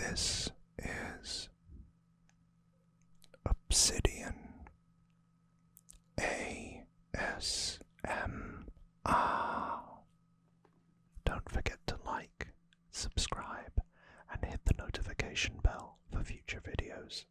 This is Obsidian ASMR. Don't forget to like, subscribe, and hit the notification bell for future videos.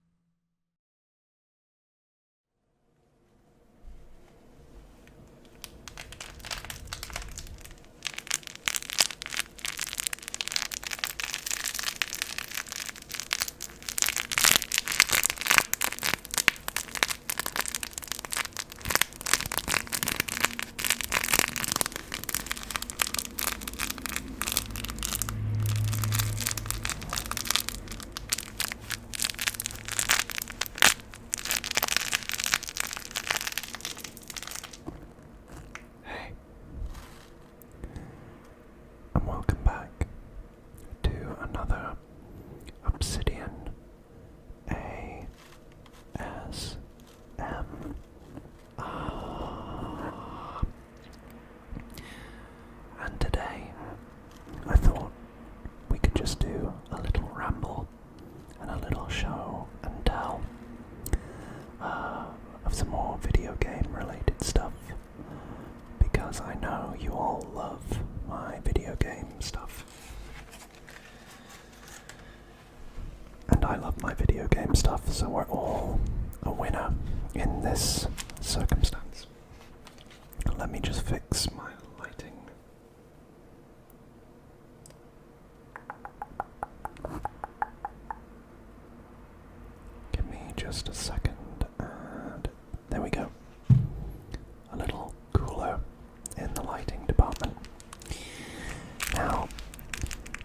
And welcome back to another Obsidian ASMR. And today I thought we could just do a little ramble and a little show and tell of some more video game related stuff, because I know you all love my video game stuff. And I love my video game stuff, so we're all a winner in this circumstance. Let me just fix my lighting. Give me just a second, and there we go. A little cooler in the lighting department. Now,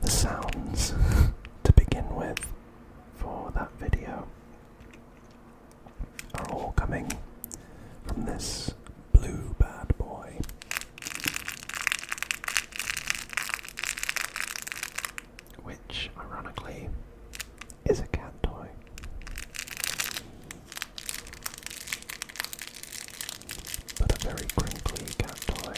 the sounds to begin with for that video are all coming from this blue bad boy. Which, ironically, is a cat toy. But a very crinkly cat toy.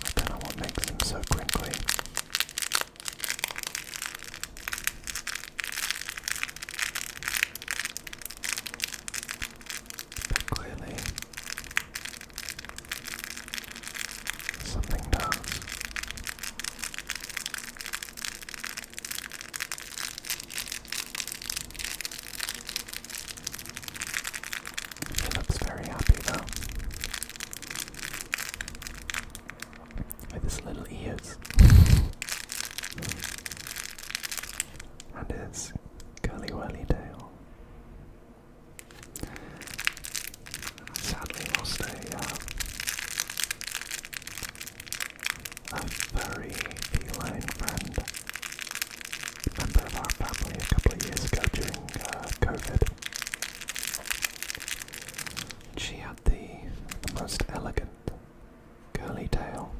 I don't know what makes them so crinkly. But clearly, something does. He looks very happy though. With his little ears. And his curly whirly tail. I sadly lost a very feline friend, member of our family, a couple of years ago during COVID. She had the most elegant curly tail.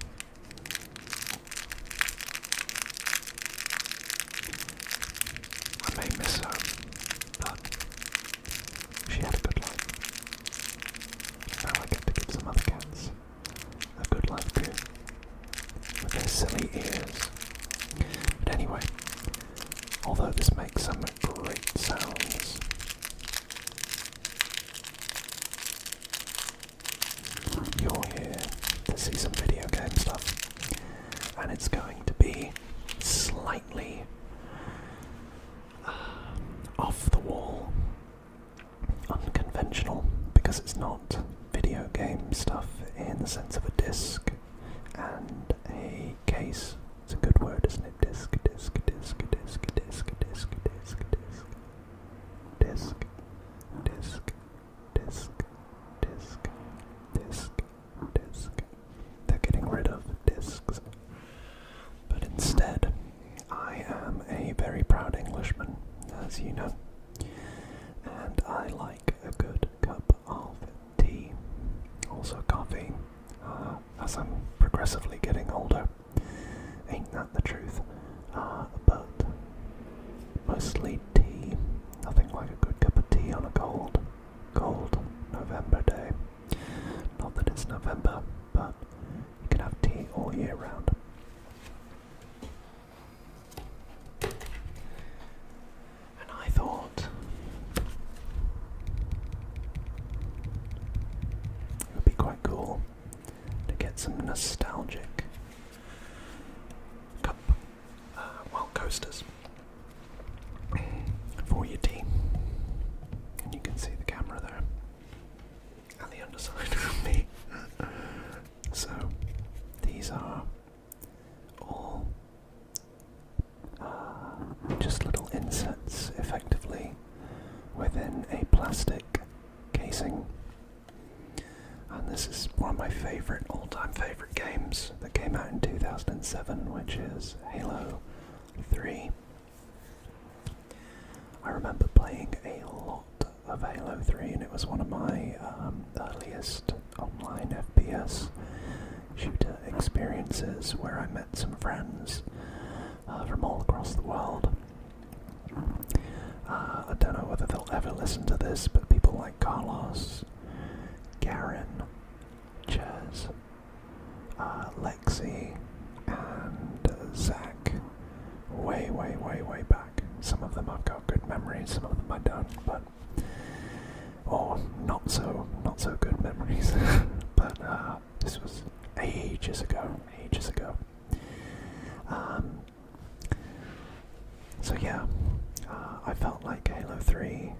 I may miss her, but she had a good life. Now I get to give some other cats a good life too, with their silly ears. But anyway, although this makes some great sounds, you're here to see some video game stuff, and it's going to be slightly off the wall, unconventional, because it's not video game stuff in the sense of a disc and a case. It's a good word, isn't it? Disc, disc, disc, disc, disc, disc, disc, disc, disc, disc, disc, disc, disc, disc. They're getting rid of discs. But instead, I am a very proud Englishman, as you know, and I like a good cup of tea, also coffee, as I'm progressively getting older. Ain't that the truth? But mostly tea some nostalgic cup, coasters for your tea. And you can see the camera there, and the underside of me. So, these are all just little insets, effectively, within a plastic casing. And this is one of my all-time favourite games that came out in 2007, which is Halo 3. I remember playing a lot of Halo 3, and it was one of my earliest online FPS shooter experiences, where I met some friends from all across the world. I don't know whether they'll ever listen to this, but people like Carlos, Garen, Chaz, Lexi, and Zach, way back. Some of them I've got good memories, some of them I don't, but or not so good memories. But this was ages ago. So yeah, I felt like Halo 3,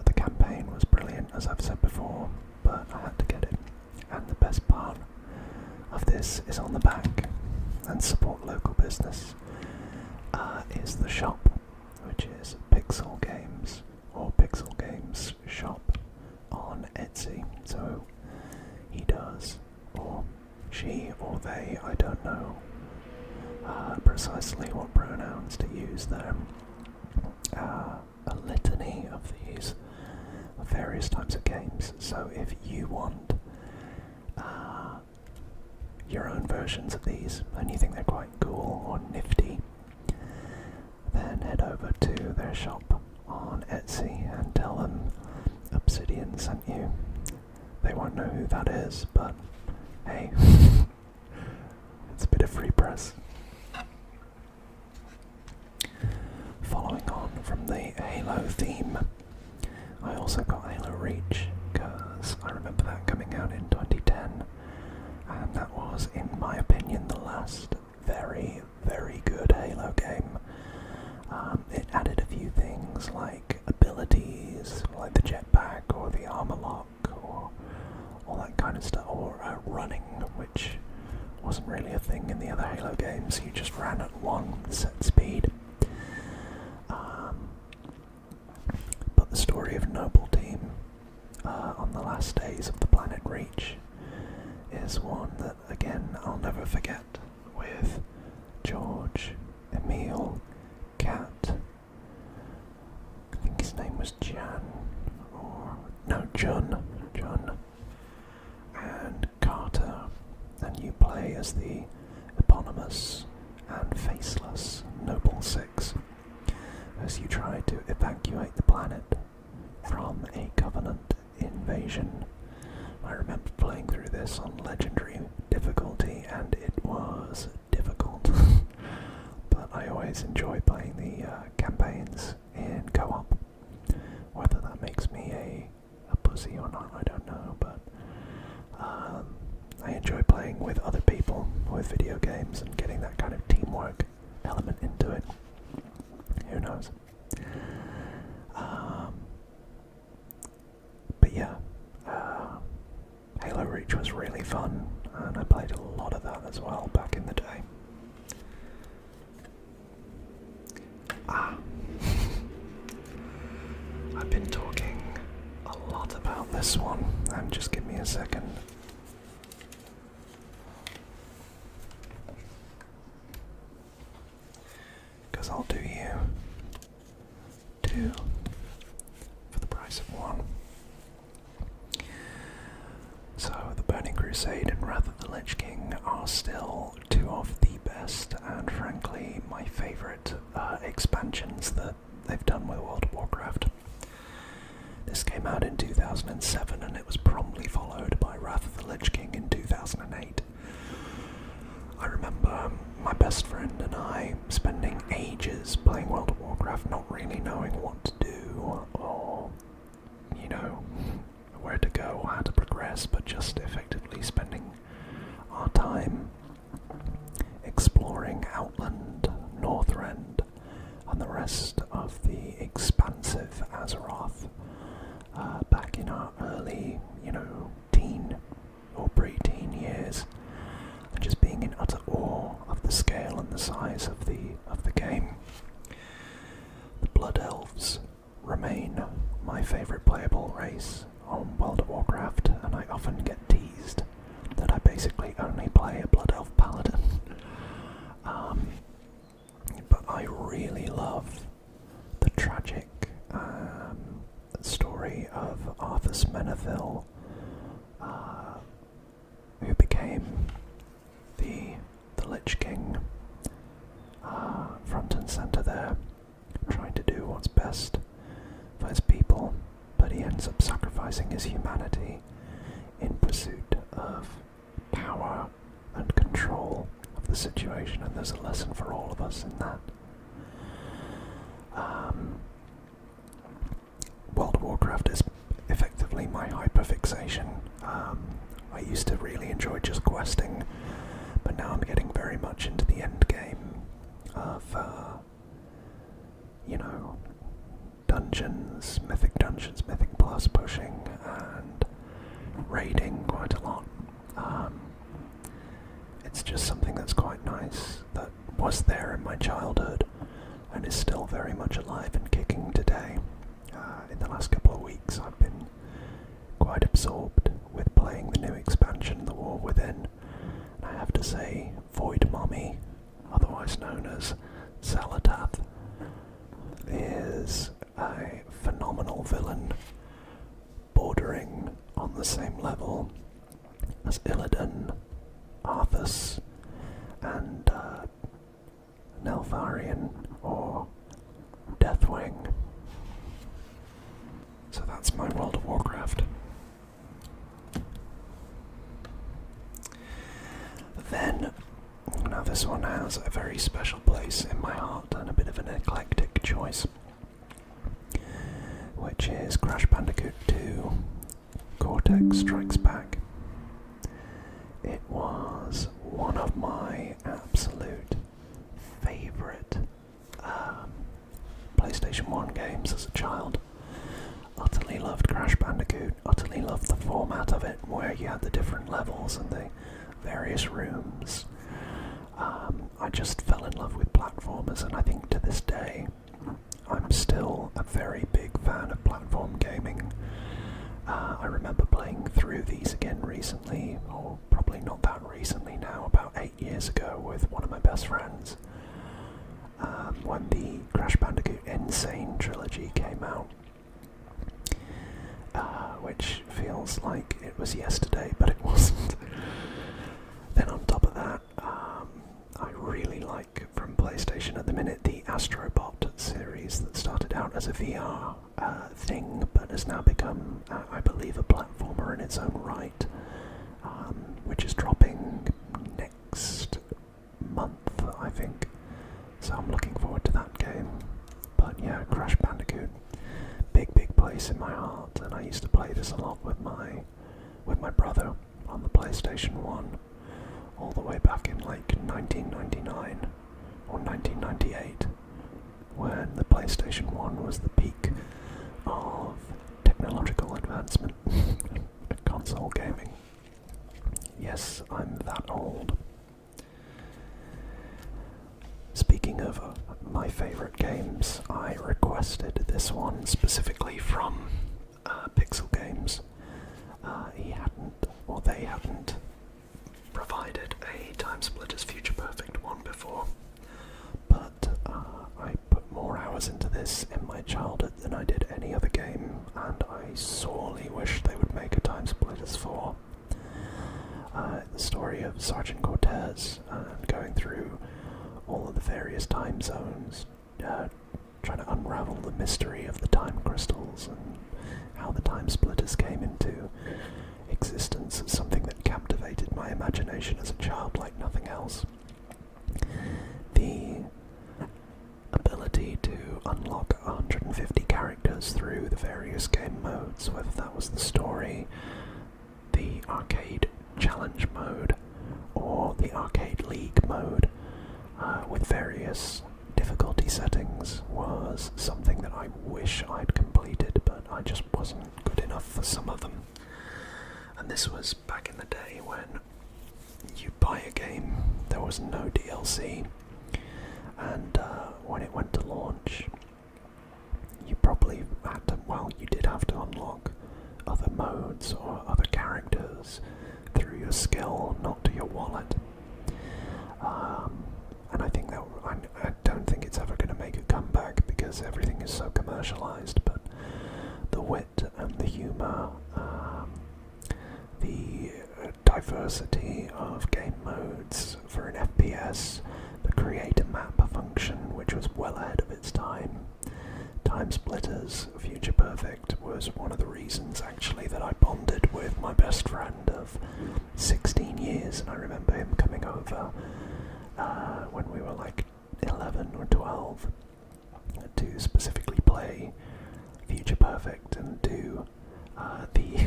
the campaign was brilliant, as I've said before, but I had to get it. And the best part of this is on the back, and support local business, is the shop, which is Pixel Games, or Pixel Games Shop on Etsy. So he does, or she, or they, I don't know precisely what pronouns to use there, a litany of these various types of games. So if you want your own versions of these and you think they're quite cool or nifty, then head over to their shop on Etsy and tell them Obsidian sent you. They won't know who that is, but hey, it's a bit of free press. Following on from the Halo theme, I also got Halo Reach, because I remember that coming out in 2010, and that was, in my opinion, the last very good Halo game. It added a few things like abilities, like the jetpack or the armor lock, or all that kind of stuff, or running, which wasn't really a thing in the other Halo games. You just ran at one set speed. But the story of Noble Team on the last days of the planet Reach is one that, again, I'll never forget, with George, Emile, Kat, I think his name was Jun, and Carter, and you play as the eponymous and faceless Noble Six, as you try to evacuate the planet from a Covenant invasion. I remember playing through this on legendary difficulty, and it was difficult. But I always enjoy playing the campaigns in co-op. Whether that makes me a pussy or not, I don't know, but I enjoy playing with other people with video games and getting that kind of teamwork element into it. Who knows? But yeah, Halo Reach was really fun, and I played a lot of that as well back in the day. I've been talking a lot about this one, and just give me a second. Because I'll do you two for the price of one. So, the Burning Crusade and Wrath of the Lich King are still two of the best, and frankly my favourite expansions that they've done with World of Warcraft. This came out in 2007, and it was promptly followed by Wrath of the Lich King in 2008. I remember my best friend and I spending ages playing World of Warcraft, not really knowing what to do, or, you know, where to go, how to progress, but just effectively spending our time and the rest of the expansive Azeroth back in our early, teen or pre-teen years, and just being in utter awe of the scale and the size of the game. The Blood Elves remain my favourite playable race on World of Warcraft, and I often get teased that I basically only play a Blood Elf Paladin. But I really love the tragic story of Arthas Menethil, who became the Lich King, front and centre there, trying to do what's best for his people, but he ends up sacrificing his humanity in pursuit of power and control of the situation, and there's a lesson for all of us in that. World of Warcraft is effectively my hyperfixation. I used to really enjoy just questing, but now I'm getting very much into the end game of, dungeons, mythic plus pushing, and raiding quite a lot. It's just something that's quite nice, that was there in my childhood, and is still very much alive and kicking today. In the last couple of weeks I've been quite absorbed with playing the new expansion, The War Within. And I have to say, Void Mommy, otherwise known as Xalatath, is a phenomenal villain, bordering on the same level as Illidan, Arthas, and Neltharion, or Deathwing. So that's my World of Warcraft. Then, now this one has a very special place in my heart and a bit of an eclectic choice, which is Crash Bandicoot 2 Cortex Strikes Back. It was one of my absolute favourite PlayStation 1 games as a child. Utterly loved Crash Bandicoot, utterly loved the format of it, where you had the different levels and the various rooms. I just fell in love with platformers, and I think to this day I'm still a very big fan of platform gaming. I remember playing through these again recently, or probably not that recently now, about 8 years ago with one of my best friends, when the Crash Bandicoot Insane trilogy came out. Which feels like it was yesterday, but it wasn't. Then on top of that, I really like, from PlayStation at the minute, the Astrobot series that started out as a VR thing, but has now become, I believe, a platformer in its own right, which is dropping next month, I think. So I'm looking forward to that game. But yeah, Crash Bandicoot, big place in my heart, and I used to play this a lot with my brother on the PlayStation 1, all the way back in like 1999 or 1998, when the PlayStation 1 was the peak of technological advancement and console gaming. Yes, I'm that old. Speaking of my favourite games, I requested this one specifically from Pixel Games. They hadn't provided a Time Splitters Future Perfect one before, but I put more hours into this in my childhood than I did any other game, and I sorely wish they would make a Time Splitters 4. The story of Sergeant Cortez and going through all of the various time zones, trying to unravel the mystery of the time crystals and how the Time Splitters came into existence, is something that captivated my imagination as a child like nothing else. The ability to unlock 150 characters through the various game modes, whether that was the story, the arcade challenge mode, or the arcade league mode, with various difficulty settings was something that I wish I'd completed, but I just wasn't good enough for some of them. And this was back in the day when you buy a game, there was no DLC, and when it went to launch, you probably had to, well, you did have to unlock other modes or other characters through your skill, not to your wallet. And I think that I don't think it's ever going to make a comeback because everything is so commercialized, but the wit and the humour, the diversity of game modes for an FPS, the create a map function, which was well ahead of its time, Time Splitters, Future Perfect was one of the reasons actually that I bonded with my best friend of 16 years, and I remember him coming over when we were like 11 or 12 to specifically play Future Perfect and do the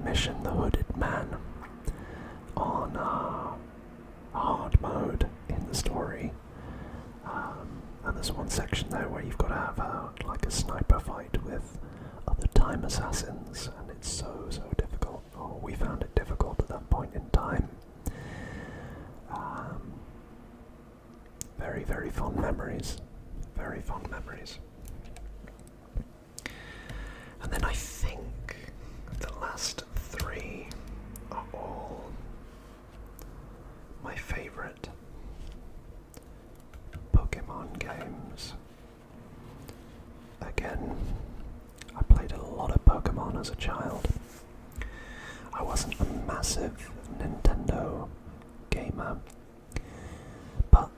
mission, the Hooded Man, on hard mode in the story. And there's one section there where you've got to have like a sniper fight with other time assassins, and it's so difficult. Oh, we found it difficult at that point in time. Very, very fond memories. Very fond memories. And then I think the last three are all my favourite Pokemon games. Again, I played a lot of Pokemon as a child. I wasn't a massive Nintendo gamer, but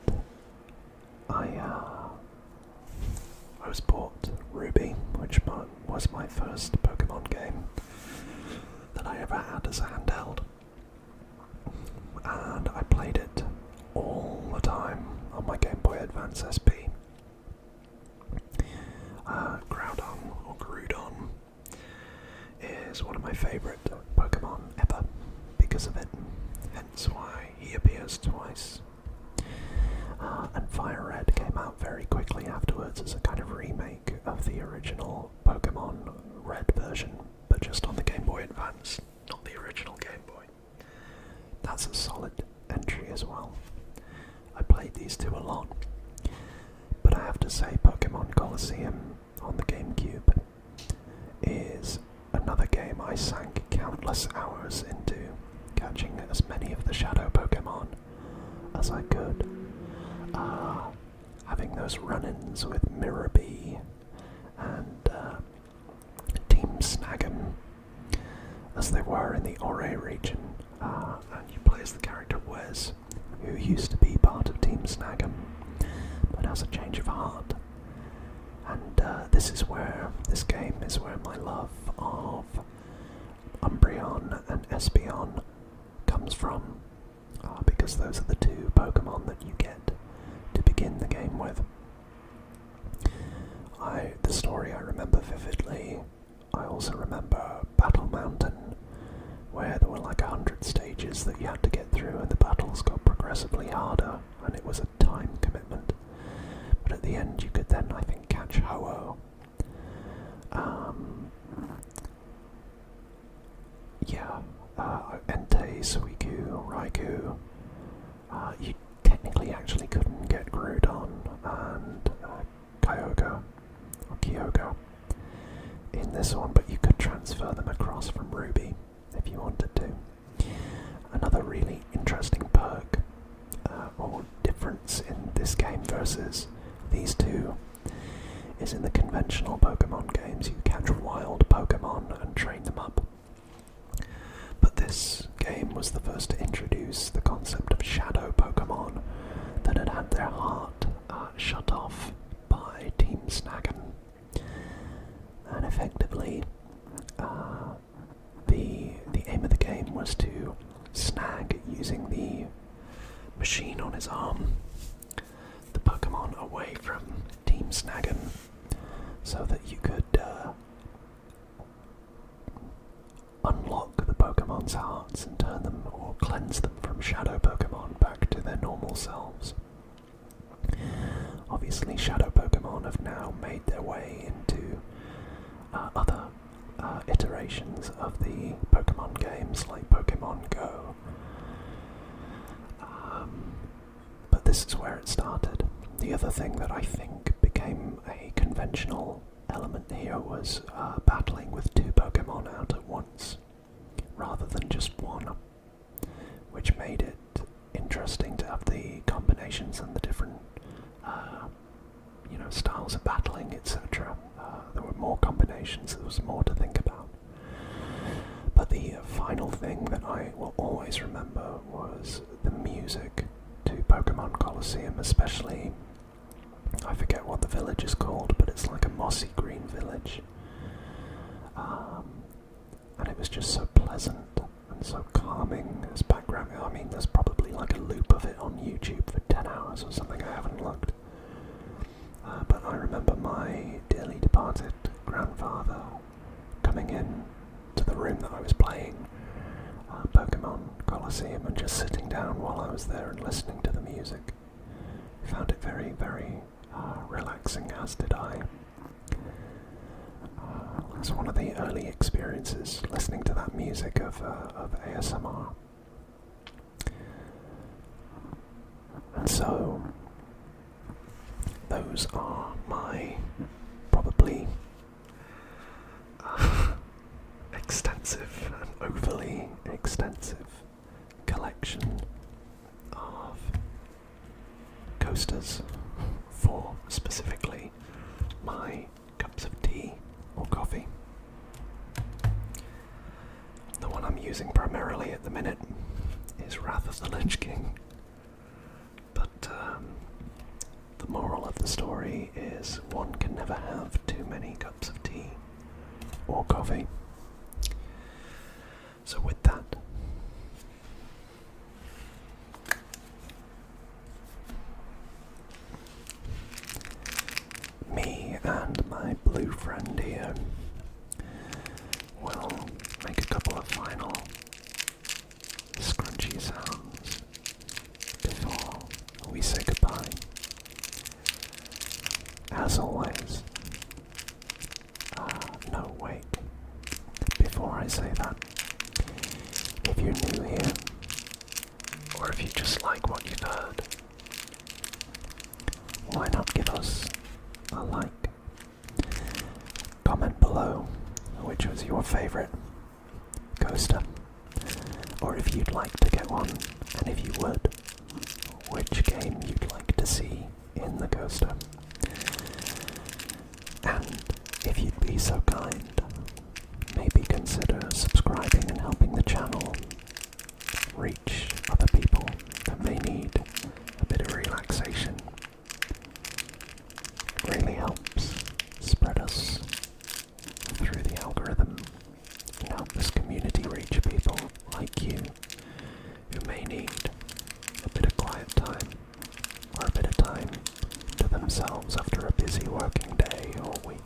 I was bought Ruby, which was my first Pokemon game that I ever had as a handheld, and I played it all the time on my Game Boy Advance SP. Groudon, or Groudon, is one of my favourite Pokemon ever because of it, hence why he appears twice. And Fire Red came out very quickly afterwards as a kind of remake of the original Pokemon Red version, but just on the Game Boy Advance, not the original Game Boy. That's a solid entry as well. I played these two a lot, but I have to say Pokemon Colosseum on the GameCube is another game I sank countless hours into, catching as many of the shadow Pokemon as I could. Having those run-ins with Mirabee and Team Snag'em, as they were in the Ore region, and you play as the character Wes, who used to be part of Team Snag'em, but has a change of heart. And this game is where my love of Umbreon and Espeon comes from, because those are the two Pokemon that you get to begin the game with. The story I remember vividly. I also remember Battle Mountain, where there were like 100 stages that you had to get through, and the battles got progressively harder, and it was a time commitment. But at the end you could then, I think, catch Ho-Oh. Entei, Suicune, Raikou. You technically actually couldn't get Groudon and Kyogre in this one, but you could transfer them across from Ruby if you wanted to. Another really interesting perk or difference in this game versus these two is in the conventional Pokemon games you catch wild Pokemon and train them up. But this game was the first to introduce the concept of shadow Pokemon that had had their heart shut off by Team Snag'em. And effectively, the aim of the game was to snag, using the machine on his arm, the Pokemon away from Team Snag'em, so that you could unlock the Pokemon's hearts and turn them, or cleanse them from shadow Pokemon back to their normal selves. obviously shadow Pokemon have now made their way into other iterations of the Pokemon games, like Pokemon Go. But this is where it started. The other thing that I think became a conventional element here was battling with two Pokemon out at once, rather than just one, which made it interesting to have the combinations and the different styles of battling, etc. There were more combinations, there was more to think about. But the final thing that I will always remember was the music to Pokemon Colosseum, especially, I forget what the village is called, but it's like a mossy green village. And it was just so pleasant and so calming as background. I mean, there's probably like a loop of it on YouTube for 10 hours or something, I haven't looked. But I remember my dearly departed grandfather coming in to the room that I was playing Pokemon Colosseum and just sitting down while I was there and listening to the music. I found it very, very relaxing, as did I. It was one of the early experiences, listening to that music of ASMR. And so, those are my probably extensive and overly extensive collection of coasters for specifically my cups of tea or coffee. The one I'm using primarily at the minute is Wrath of the Lich King, but the moral of the story is one can never have too many cups of tea or coffee. So with that, me and my blue friend here will make a couple of final scrunchy sounds before we say goodbye. As always, no wait, before I say that, if you're new here, or if you just like what you've heard, why not give us a like? Comment below which was your favourite coaster, or if you'd like to get one, and if you would, which game you'd like to see in the coaster. And if you'd be so kind, maybe consider subscribing and helping the channel reach other people that may need a bit of relaxation. It really helps spread us through the algorithm and help this community reach people like you who may need a bit of quiet time or a bit of time to themselves after a busy working day or week.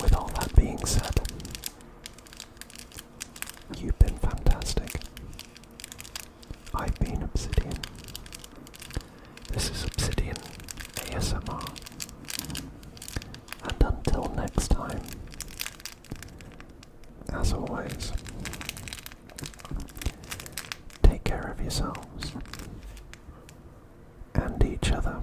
With all that being said, you've been fantastic. I've been Obsidian. This is Obsidian ASMR. And until next time, as always, take care of yourselves and each other.